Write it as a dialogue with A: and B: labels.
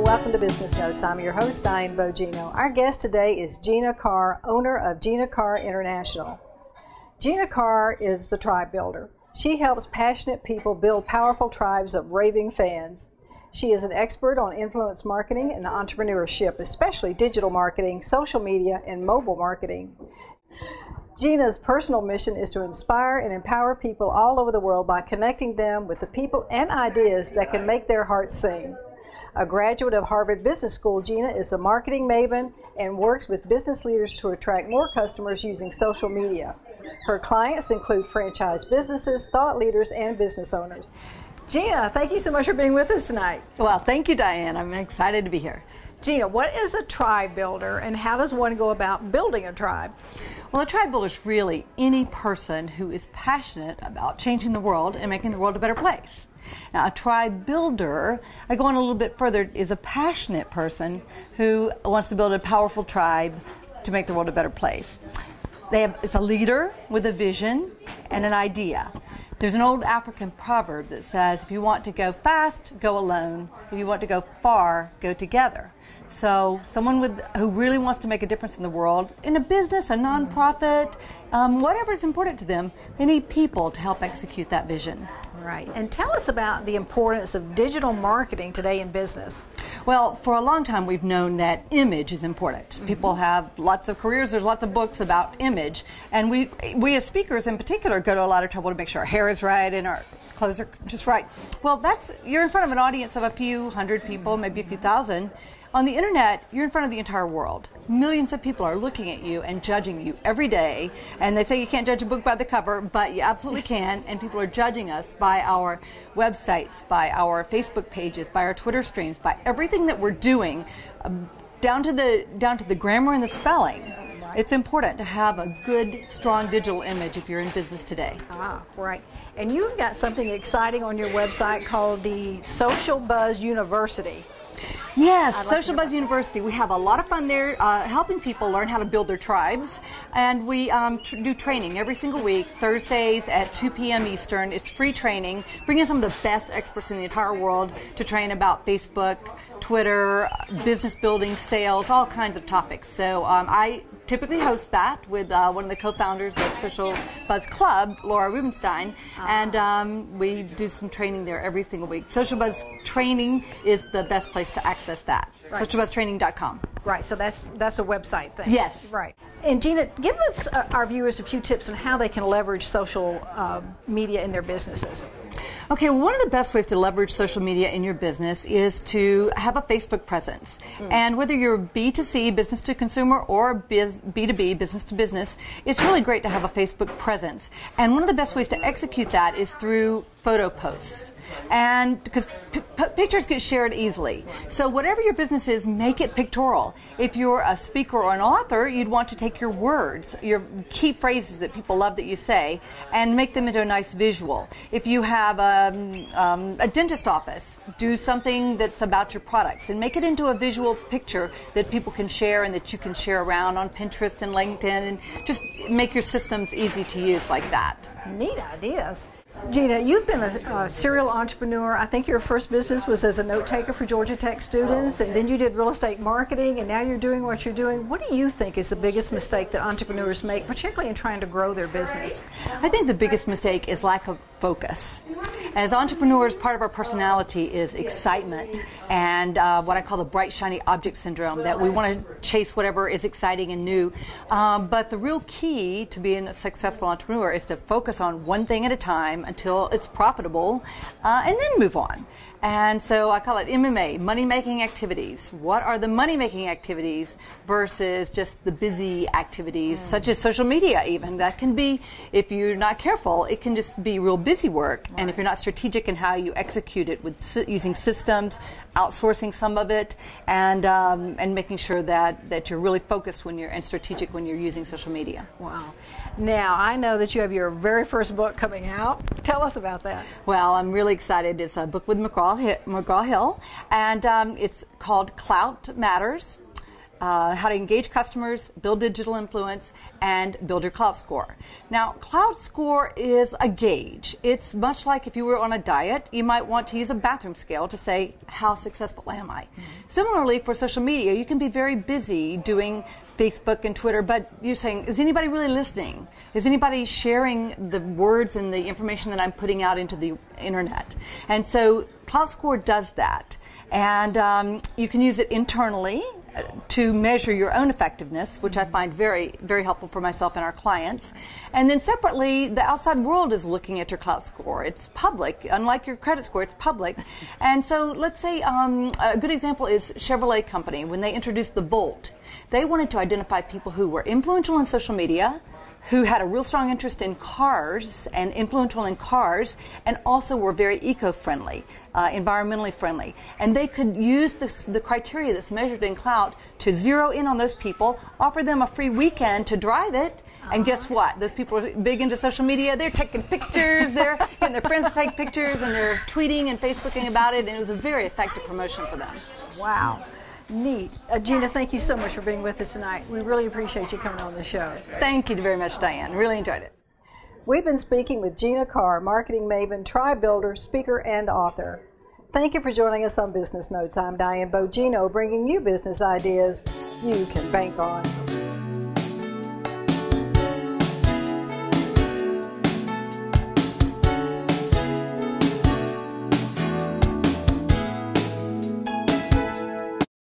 A: Hello, welcome to Business Notes. I'm your host, Diane Bogino. Our guest today is Gina Carr, owner of Gina Carr International. Gina Carr is the tribe builder. She helps passionate people build powerful tribes of raving fans. She is an expert on influence marketing and entrepreneurship, especially digital marketing, social media, and mobile marketing. Gina's personal mission is to inspire and empower people all over the world by connecting them with the people and ideas that can make their hearts sing. A graduate of Harvard Business School, Gina is a marketing maven and works with business leaders to attract more customers using social media. Her clients include franchise businesses, thought leaders, and business owners. Gina, thank you so much for being with us tonight.
B: Well, thank you, Diane. I'm excited to be here.
A: Gina, what is a tribe builder and how does one go about building a tribe?
B: Well, a tribe builder is really any person who is passionate about changing the world and making the world a better place. Now, a tribe builder, I go on a little bit further, is a passionate person who wants to build a powerful tribe to make the world a better place. It's a leader with a vision and an idea. There's an old African proverb that says, if you want to go fast, go alone. If you want to go far, go together. So someone who really wants to make a difference in the world, in a business, a nonprofit, whatever is important to them, they need people to help execute that vision.
A: Right. And tell us about the importance of digital marketing today in business.
B: Well, for a long time we've known that image is important. People have lots of careers, there's lots of books about image, and we as speakers in particular go to a lot of trouble to make sure our hair is right and our clothes are just right. Well, you're in front of an audience of a few hundred people, maybe a few thousand. On the internet, you're in front of the entire world. Millions of people are looking at you and judging you every day. And they say you can't judge a book by the cover, but you absolutely can. And people are judging us by our websites, by our Facebook pages, by our Twitter streams, by everything that we're doing, down to the grammar and the spelling. It's important to have a good, strong digital image if you're in business today.
A: Ah, right. And you've got something exciting on your website called the Social Buzz University.
B: Yes, Social Buzz University. We have a lot of fun there helping people learn how to build their tribes. And we do training every single week, Thursdays at 2 p.m. Eastern. It's free training, bringing some of the best experts in the entire world to train about Facebook, Twitter, business building, sales, all kinds of topics. So I typically host that with one of the co-founders of Social Buzz Club, Laura Rubenstein, and we do some training there every single week. Social Buzz Training is the best place to access that. Right. SocialBuzzTraining.com. Right,
A: so that's a website thing.
B: Yes.
A: Right. And Gina, give us, our viewers, a few tips on how they can leverage social media in their businesses.
B: Okay, well, one of the best ways to leverage social media in your business is to have a Facebook presence. And whether you're B2C, business to consumer, or B2B, business to business, it's really great to have a Facebook presence. And one of the best ways to execute that is through photo posts. And because pictures get shared easily. So whatever your business is, make it pictorial. If you're a speaker or an author, you'd want to take your words, your key phrases that people love that you say, and make them into a nice visual. If you have a dentist office, do something that's about your products and make it into a visual picture that people can share and that you can share around on Pinterest and LinkedIn, and just make your systems easy to use like that.
A: Neat ideas. Gina, you've been a serial entrepreneur. I think your first business was as a note taker for Georgia Tech students, and then you did real estate marketing, and now you're doing what you're doing. What do you think is the biggest mistake that entrepreneurs make, particularly in trying to grow their business?
B: I think the biggest mistake is lack of focus. As entrepreneurs, part of our personality is excitement and what I call the bright, shiny object syndrome, that we want to chase whatever is exciting and new. But the real key to being a successful entrepreneur is to focus on one thing at a time until it's profitable, and then move on. And so I call it MMA, money-making activities. What are the money-making activities versus just the busy activities, such as social media even? That can be, if you're not careful, it can just be real busy work. Right. And if you're not strategic in how you execute it with using systems, outsourcing some of it, and making sure that you're really focused and strategic when you're using social media.
A: Wow. Now, I know that you have your very first book coming out. Tell us about that.
B: Well, I'm really excited. It's a book with McGraw-Hill, and it's called Clout Matters. how to engage customers, build digital influence, and build your clout score. Now, clout score is a gauge. It's much like if you were on a diet, you might want to use a bathroom scale to say, how successful am I? Similarly, for social media, you can be very busy doing Facebook and Twitter, but you're saying, is anybody really listening? Is anybody sharing the words and the information that I'm putting out into the internet? And so clout score does that. And you can use it internally to measure your own effectiveness, which I find very, very helpful for myself and our clients. And then separately, the outside world is looking at your clout score. It's public. Unlike your credit score, it's public. And so let's say a good example is Chevrolet Company. When they introduced the Volt, they wanted to identify people who were influential on social media, who had a real strong interest in cars and influential in cars, and also were very eco-friendly, environmentally friendly. And they could use the criteria that's measured in clout to zero in on those people, offer them a free weekend to drive it, and guess what? Those people are big into social media. They're taking pictures, they're getting their friends to take pictures, and they're tweeting and Facebooking about it, and it was a very effective promotion for them.
A: Wow. Neat. Gina, thank you so much for being with us tonight. We really appreciate you coming on the show.
B: Thank you very much, Diane. Really enjoyed it.
A: We've been speaking with Gina Carr, marketing maven, tribe builder, speaker, and author. Thank you for joining us on Business Notes. I'm Diane Bogino, bringing you business ideas you can bank on.